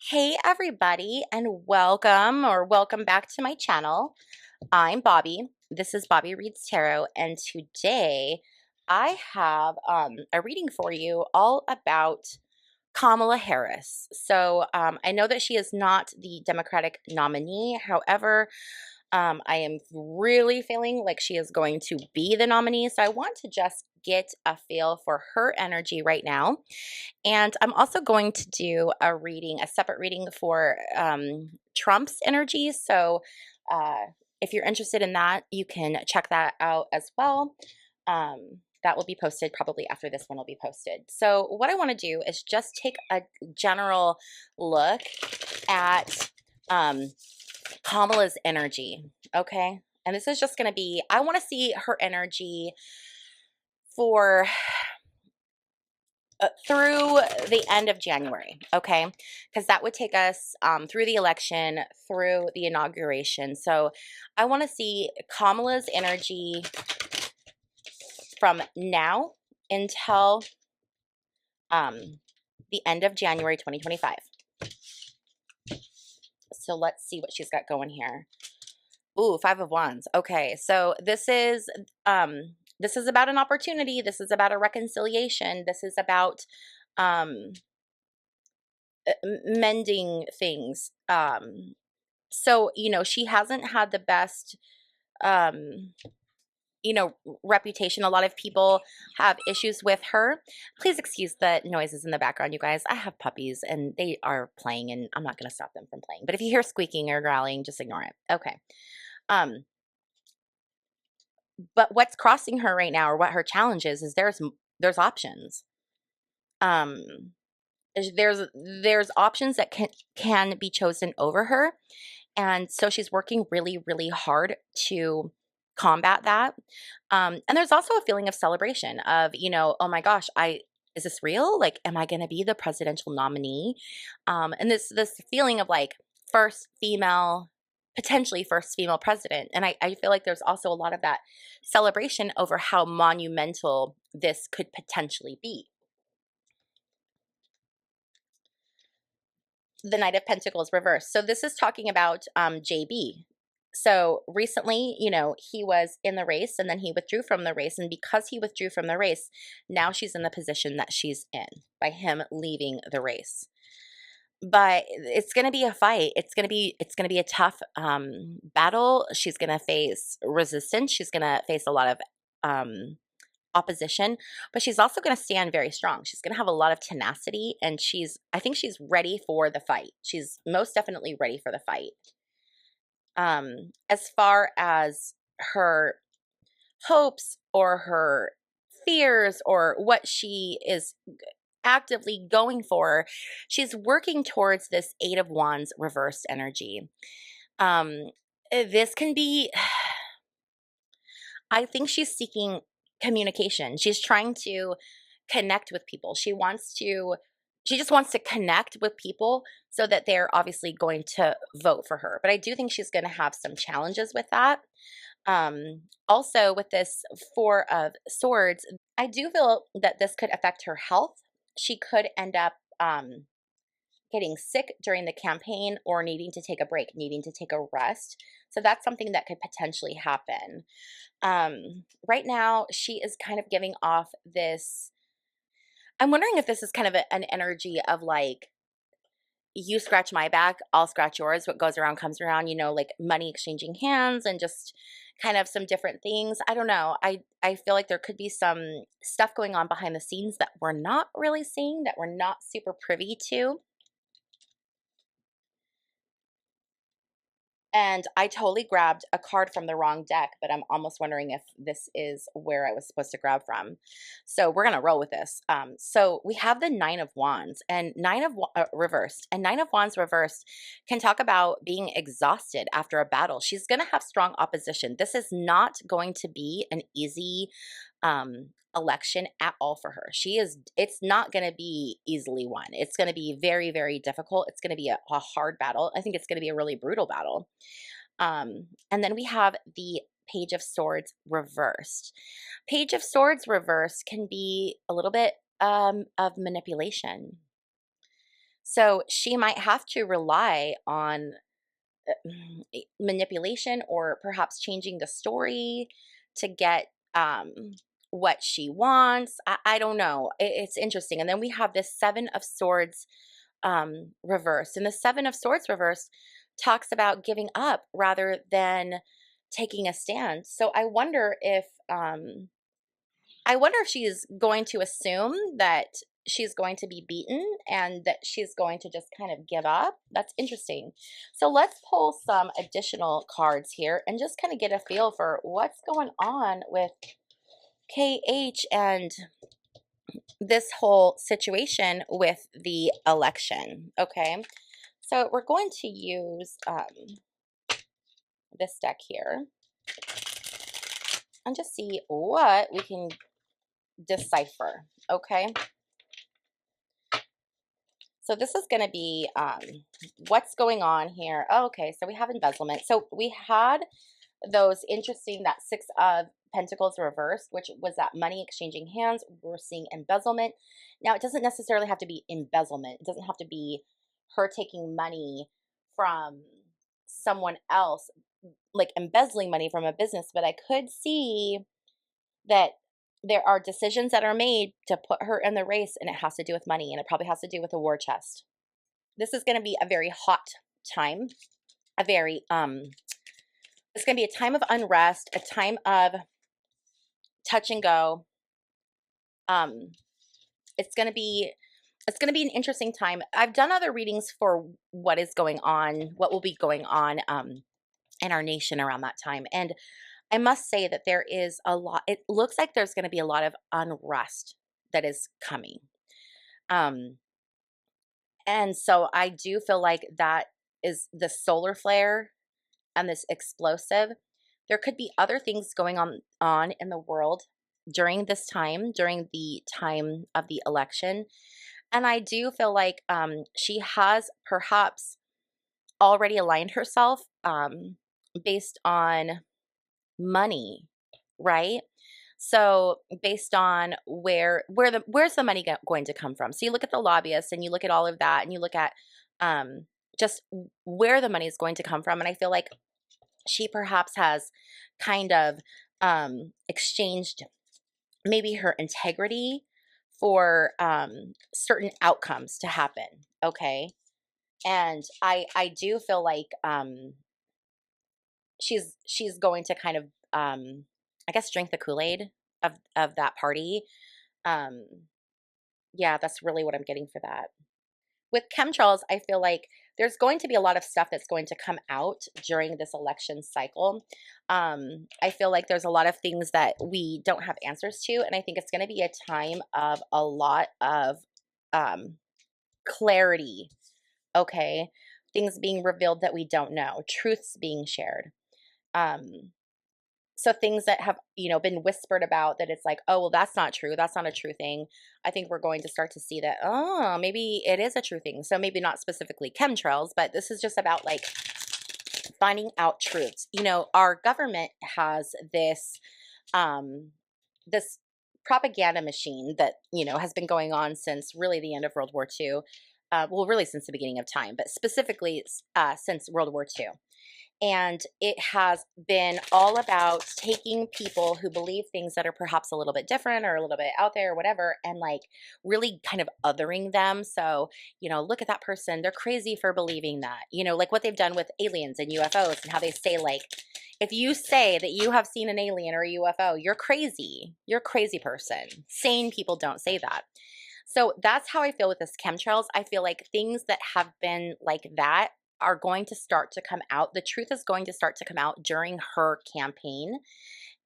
Hey everybody, and welcome back to my channel. I'm Bobbie. This is Bobbie Reads Tarot, and today I have a reading for you all about Kamala Harris. I know that she is not the Democratic nominee. However, I am really feeling like she is going to be the nominee. So I want to just get a feel for her energy right now. And I'm also going to do a separate reading for Trump's energy. Uh, if you're interested in that, you can check that out as well. That will be posted probably after this one will be posted. So what I want to do is just take a general look at Kamala's energy, okay? And this is just going to be, I want to see her energy for through the end of January, okay? Because that would take us through the election, through the inauguration. So I want to see Kamala's energy from now until the end of January 2025. So let's see what she's got going here. Ooh, Five of Wands. Okay, so this is about an opportunity. This is about a reconciliation. This is about um mending things. So, she hasn't had the best um reputation. A lot of people have issues with her. Please excuse the noises in the background, you guys. I have puppies and they are playing and I'm not going to stop them from playing. But if you hear squeaking or growling, just ignore it. Okay. Um but what's crossing her right now, or what her challenge is there's options. Um there's options that can be chosen over her, and so she's working really hard to combat that. And there's also a feeling of celebration of, oh my gosh, I is this real? Like, am I going to be the presidential nominee? And this feeling of like first female, potentially first female president. And I feel like there's also a lot of that celebration over how monumental this could potentially be. The Knight of Pentacles reversed. So this is talking about JB. So recently, he was in the race and then he withdrew from the race. And because he withdrew from the race, now she's in the position that she's in by him leaving the race. But it's going to be a fight. It's going to be a tough battle. She's going to face resistance. She's going to face a lot of opposition, but she's also going to stand very strong. She's going to have a lot of tenacity, and I think she's ready for the fight. She's most definitely ready for the fight. As far as her hopes or her fears or what she is actively going for, she's working towards this Eight of Wands reversed energy. This can be, I think she's seeking communication. She's trying to connect with people. She just wants to connect with people so that they're obviously going to vote for her. But I do think she's going to have some challenges with that. Also with this Four of Swords, I do feel that this could affect her health. She could end up getting sick during the campaign or needing to take a break, needing to take a rest. So that's something that could potentially happen. Right now, she is kind of giving off this. I'm wondering if this is kind of an energy of like, you scratch my back, I'll scratch yours. What goes around comes around, like money exchanging hands and just kind of some different things. I don't know. I feel like there could be some stuff going on behind the scenes that we're not really seeing, that we're not super privy to. And I totally grabbed a card from the wrong deck, but I'm almost wondering if this is where I was supposed to grab from. So we're going to roll with this. So we have the Nine of Wands and reversed. And Nine of Wands reversed can talk about being exhausted after a battle. She's going to have strong opposition. This is not going to be an easy election at all for her. It's not going to be easily won. It's going to be very difficult. It's going to be a hard battle. I think it's going to be a really brutal battle. And then we have the Page of Swords reversed. Page of Swords reversed can be a little bit of manipulation. So she might have to rely on manipulation or perhaps changing the story to get what she wants. I don't know. It's interesting. And then we have this Seven of Swords reversed. And the Seven of Swords reversed talks about giving up rather than taking a stand. So I wonder if she's going to assume that she's going to be beaten and that she's going to just kind of give up. That's interesting. So let's pull some additional cards here and just kind of get a feel for what's going on with KH and this whole situation with the election. Okay. So we're going to use this deck here and just see what we can decipher. Okay. So this is going to be what's going on here. Oh, okay, so we have embezzlement. So we had those interesting, that Six of Pentacles reversed, which was that money exchanging hands. We're seeing embezzlement. Now, it doesn't necessarily have to be embezzlement. It doesn't have to be her taking money from someone else, like embezzling money from a business, but I could see that there are decisions that are made to put her in the race, and it has to do with money, and it probably has to do with a war chest. This is going to be a very hot time, a very it's going to be a time of unrest, a time of touch and go. It's going to be an interesting time. I've done other readings for what is going on, what will be going on in our nation around that time, and I must say that there is a lot. It looks like there's going to be a lot of unrest that is coming. And so I do feel like that is the solar flare and this explosive. There could be other things going on in the world during this time, during the time of the election. And I do feel like she has perhaps already aligned herself based on money, right? So based on where's the money going to come from? So you look at the lobbyists and you look at all of that and you look at just where the money is going to come from. And I feel like she perhaps has kind of exchanged maybe her integrity for certain outcomes to happen. Okay. And I do feel like she's going to kind of I guess drink the Kool-Aid of that party. Um yeah, that's really what I'm getting for that. With chemtrails, I feel like there's going to be a lot of stuff that's going to come out during this election cycle. I feel like there's a lot of things that we don't have answers to, and I think it's going to be a time of a lot of clarity. Okay, things being revealed that we don't know, truths being shared. So things that have, been whispered about that it's like, oh, well, that's not true. That's not a true thing. I think we're going to start to see that, oh, maybe it is a true thing. So maybe not specifically chemtrails, but this is just about like finding out truths. Our government has this propaganda machine that, has been going on since really the end of World War II. Well, really since the beginning of time, but specifically since World War II. And it has been all about taking people who believe things that are perhaps a little bit different or a little bit out there or whatever, and like really kind of othering them. So, look at that person. They're crazy for believing that, like what they've done with aliens and UFOs and how they say, like, if you say that you have seen an alien or a UFO, you're crazy. You're a crazy person. Sane people don't say that. So that's how I feel with this chemtrails. I feel like things that have been like that are going to start to come out. The truth is going to start to come out during her campaign.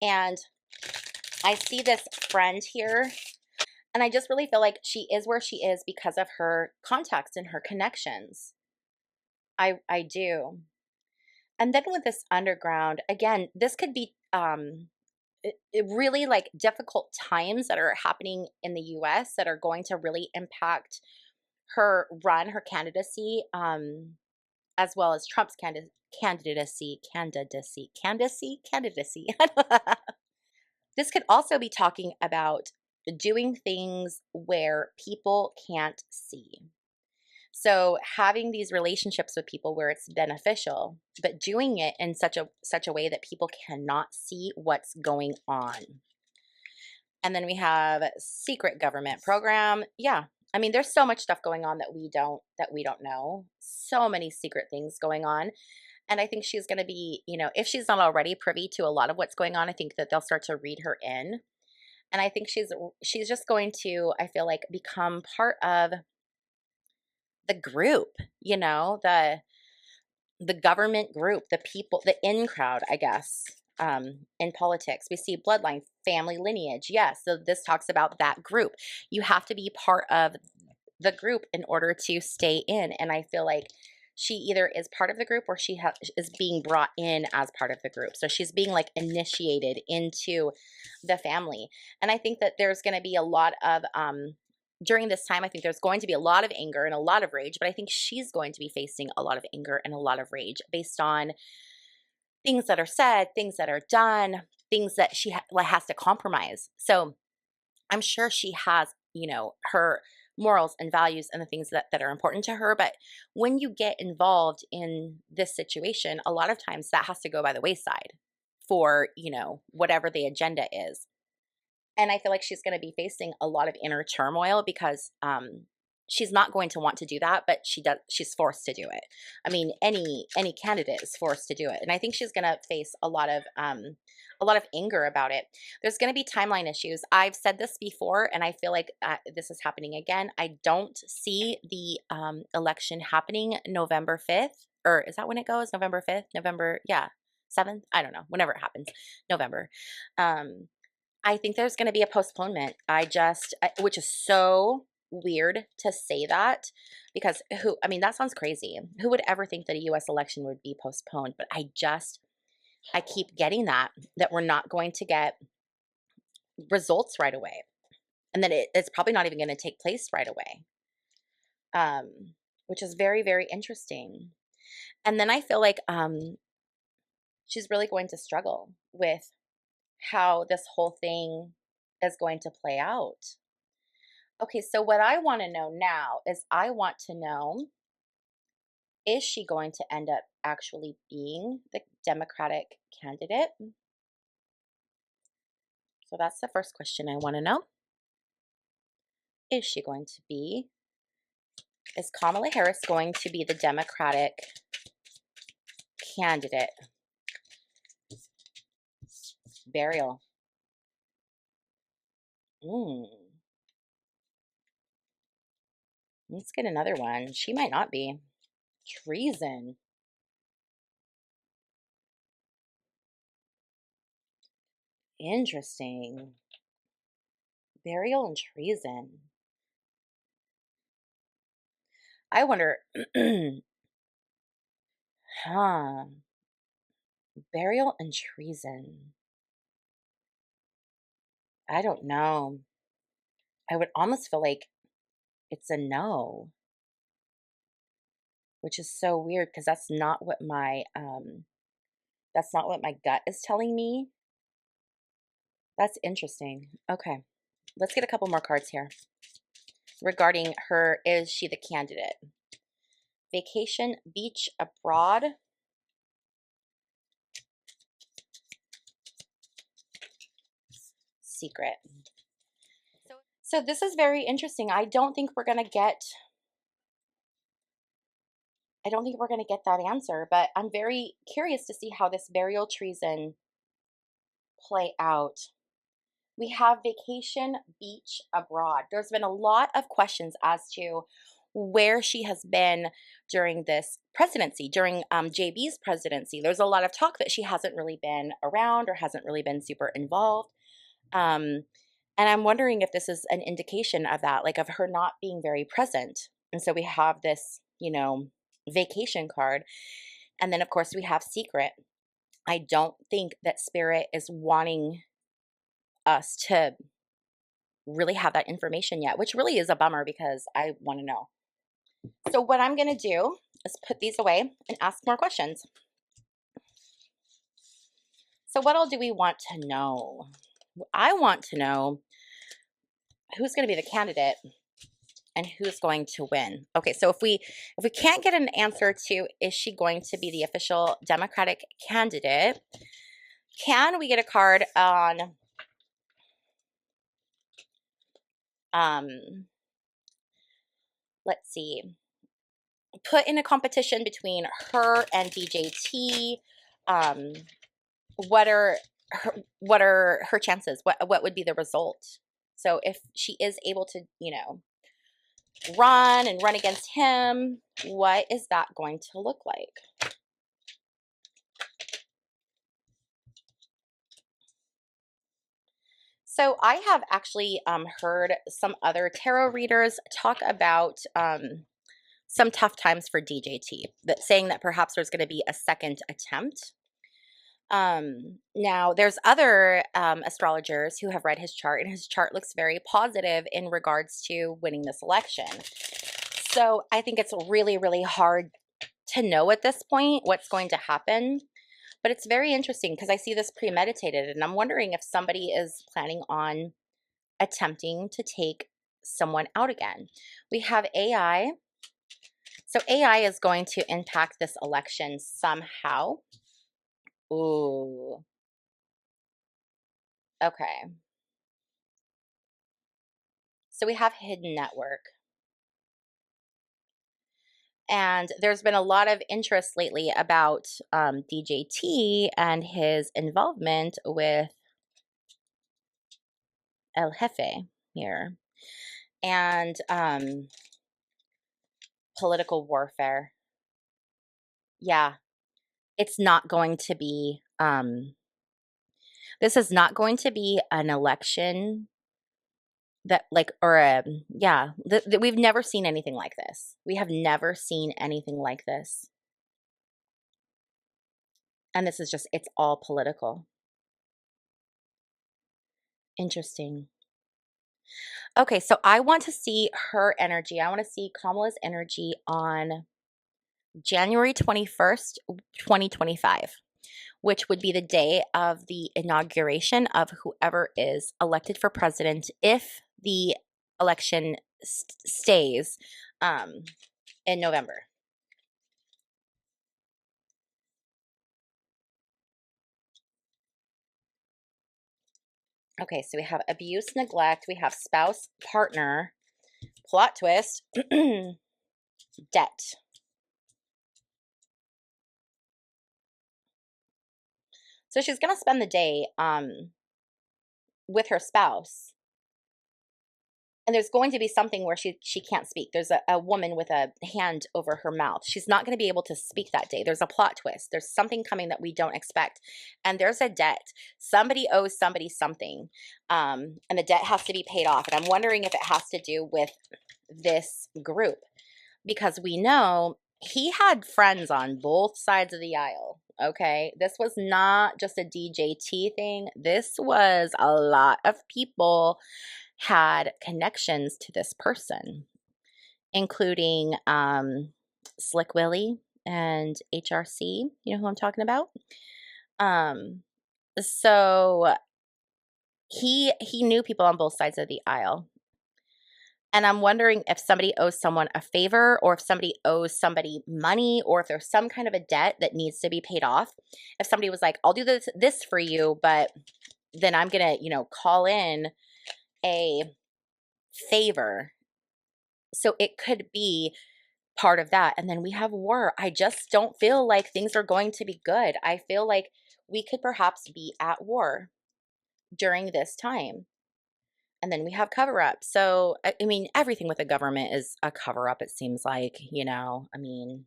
And I see this friend here, and I just really feel like she is where she is because of her contacts and her connections. I do. And then with this underground, again, this could be really like difficult times that are happening in the US that are going to really impact her run, her candidacy, as well as Trump's candidacy. This could also be talking about doing things where people can't see. So having these relationships with people where it's beneficial, but doing it in such a way that people cannot see what's going on. And then we have secret government program. Yeah. I mean, there's so much stuff going on that we don't know. So many secret things going on. And I think she's going to be, if she's not already privy to a lot of what's going on, I think that they'll start to read her in. And I think she's just going to, I feel like, become part of the group, the government group, the people, the in crowd, I guess. In politics, we see bloodline, family lineage. Yes, so this talks about that group. You have to be part of the group in order to stay in. And I feel like she either is part of the group or she is being brought in as part of the group. So she's being like initiated into the family. And I think that there's going to be a lot of during this time, I think there's going to be a lot of anger and a lot of rage, but I think she's going to be facing a lot of anger and a lot of rage based on things that are said, things that are done, things that she has to compromise. So I'm sure she has, her morals and values and the things that are important to her. But when you get involved in this situation, a lot of times that has to go by the wayside for, whatever the agenda is. And I feel like she's going to be facing a lot of inner turmoil because she's not going to want to do that, but she's forced to do it. I mean, any candidate is forced to do it. And I think she's going to face a lot of anger about it. There's going to be timeline issues. I've said this before, and I feel like this is happening again. I don't see the election happening November 5th, or is that when it goes? November 5th? November, yeah, 7th? I don't know. Whenever it happens, November. I think there's going to be a postponement. Which is so weird to say that because that sounds crazy. Who would ever think that a US election would be postponed? But I keep getting that we're not going to get results right away. And that it's probably not even going to take place right away. Which is very, very interesting. And then I feel like she's really going to struggle with how this whole thing is going to play out. Okay, so what I want to know now is I want to know, is she going to end up actually being the Democratic candidate? So that's the first question I want to know. Is Kamala Harris going to be the Democratic candidate? Burial. Let's get another one. She might not be. Treason. Interesting. Burial and treason. I wonder, huh? Burial and treason. I don't know. I would almost feel like it's a no, which is so weird because that's not what my gut is telling me. That's interesting. Okay. Let's get a couple more cards here. Regarding her, is she the candidate? Vacation, beach, abroad. Secret. So this is very interesting. I don't think we're going to get that answer, but I'm very curious to see how this burial treason play out. We have vacation, beach, abroad. There's been a lot of questions as to where she has been during this presidency, during JB's presidency. There's a lot of talk that she hasn't really been around or hasn't really been super involved. And I'm wondering if this is an indication of that, like of her not being very present. And so we have this, vacation card. And then, of course, we have secret. I don't think that Spirit is wanting us to really have that information yet, which really is a bummer because I want to know. So what I'm going to do is put these away and ask more questions. So what all do we want to know? I want to know who's going to be the candidate and who's going to win. Okay, so if we can't get an answer to is she going to be the official Democratic candidate, can we get a card on let's see, put in a competition between her and DJT. What are her chances? What would be the result? So if she is able to, run and run against him, what is that going to look like? So I have actually heard some other tarot readers talk about some tough times for DJT, that saying that perhaps there's going to be a second attempt. Now there's other astrologers who have read his chart, and his chart looks very positive in regards to winning this election. So I think it's really, really hard to know at this point what's going to happen. But it's very interesting because I see this premeditated, and I'm wondering if somebody is planning on attempting to take someone out again. We have AI. So AI is going to impact this election somehow. Ooh. Okay. So we have hidden network. And there's been a lot of interest lately about DJT and his involvement with El Jefe here. And political warfare. Yeah, it's not going to be, this is not going to be an election that we've never seen anything like this. We have never seen anything like this. And this is just, it's all political. Interesting. Okay, so I want to see her energy. I want to see Kamala's energy on January 21st, 2025, which would be the day of the inauguration of whoever is elected for president if the election stays in November. Okay, so we have abuse, neglect, we have spouse, partner, plot twist, debt. So she's going to spend the day with her spouse. And there's going to be something where she can't speak. There's a woman with a hand over her mouth. She's not going to be able to speak that day. There's a plot twist. There's something coming that we don't expect. And there's a debt. Somebody owes somebody something. And the debt has to be paid off. And I'm wondering if it has to do with this group. Because we know he had friends on both sides of the aisle. Okay, this was not just a DJT thing. This was a lot of people had connections to this person, including Slick Willie and HRC. You know who I'm talking about? So he knew people on both sides of the aisle. And I'm wondering if somebody owes someone a favor, or if somebody owes somebody money, or if there's some kind of a debt that needs to be paid off. If somebody was like, I'll do this for you, but then I'm going to, call in a favor. So it could be part of that. And then we have war. I just don't feel like things are going to be good. I feel like we could perhaps be at war during this time. And then we have cover up. So, I mean, everything with the government is a cover up, it seems like, I mean,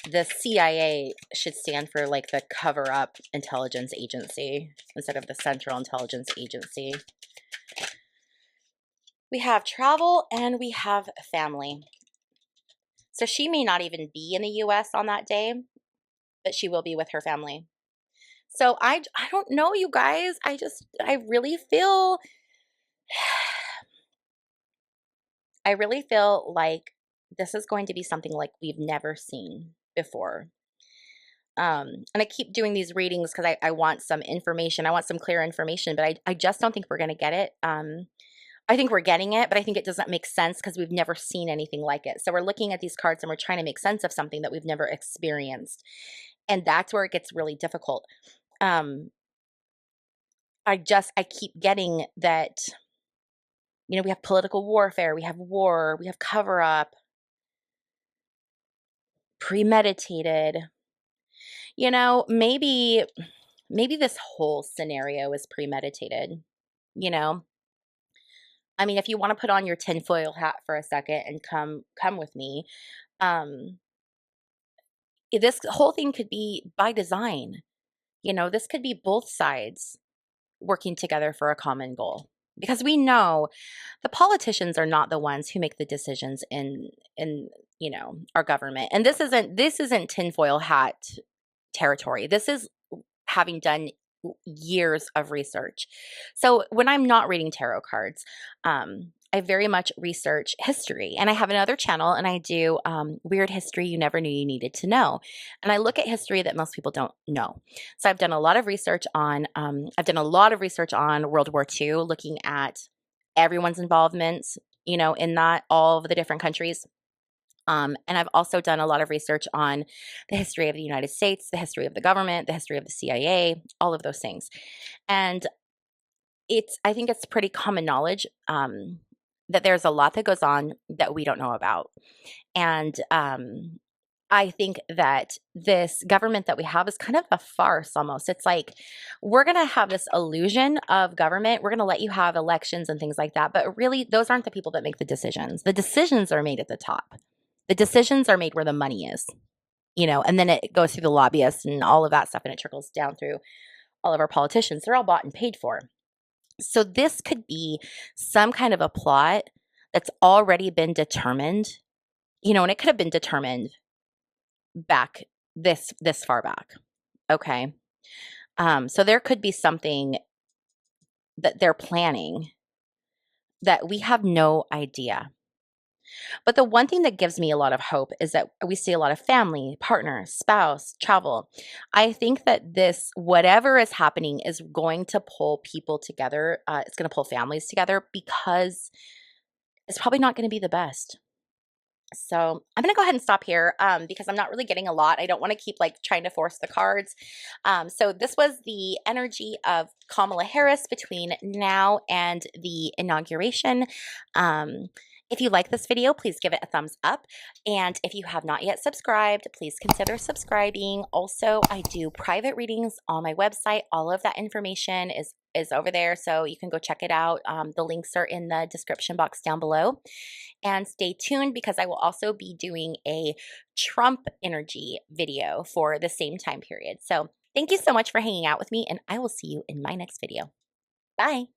the CIA should stand for like the cover up intelligence agency instead of the Central Intelligence Agency. We have travel and we have family. So she may not even be in the US on that day, but she will be with her family. So I don't know, you guys. I really feel like this is going to be something like we've never seen before. And I keep doing these readings because I want some information. I want some clear information, but I just don't think we're going to get it. I think we're getting it, but I think it doesn't make sense because we've never seen anything like it. So we're looking at these cards and we're trying to make sense of something that we've never experienced. And that's where it gets really difficult. Um, I keep getting that, we have political warfare, we have war, we have cover up, premeditated. Maybe this whole scenario is premeditated, you know? I mean, if you want to put on your tinfoil hat for a second and come with me, um, this whole thing could be by design. This could be both sides working together for a common goal. Because we know the politicians are not the ones who make the decisions in our government. And this isn't tinfoil hat territory. This is having done years of research. So when I'm not reading tarot cards, I very much research history. And I have another channel and I do weird history you never knew you needed to know. And I look at history that most people don't know. So I've done a lot of research on World War II, looking at everyone's involvements, in that, all of the different countries. And I've also done a lot of research on the history of the United States, the history of the government, the history of the CIA, all of those things. And I think it's pretty common knowledge that there's a lot that goes on that we don't know about. And I think that this government that we have is kind of a farce almost. It's like, we're going to have this illusion of government. We're going to let you have elections and things like that. But really, those aren't the people that make the decisions. The decisions are made at the top. The decisions are made where the money is, and then it goes through the lobbyists and all of that stuff, and it trickles down through all of our politicians. They're all bought and paid for. So this could be some kind of a plot that's already been determined, and it could have been determined back this far back. Okay. So there could be something that they're planning that we have no idea. But the one thing that gives me a lot of hope is that we see a lot of family, partner, spouse, travel. I think that whatever is happening is going to pull people together. It's going to pull families together because it's probably not going to be the best. So I'm going to go ahead and stop here because I'm not really getting a lot. I don't want to keep trying to force the cards. So this was the energy of Kamala Harris between now and the inauguration. If you like this video, please give it a thumbs up. And if you have not yet subscribed, please consider subscribing. Also, I do private readings on my website. All of that information is over there, so you can go check it out. The links are in the description box down below. And stay tuned because I will also be doing a Trump energy video for the same time period. So thank you so much for hanging out with me, and I will see you in my next video. Bye.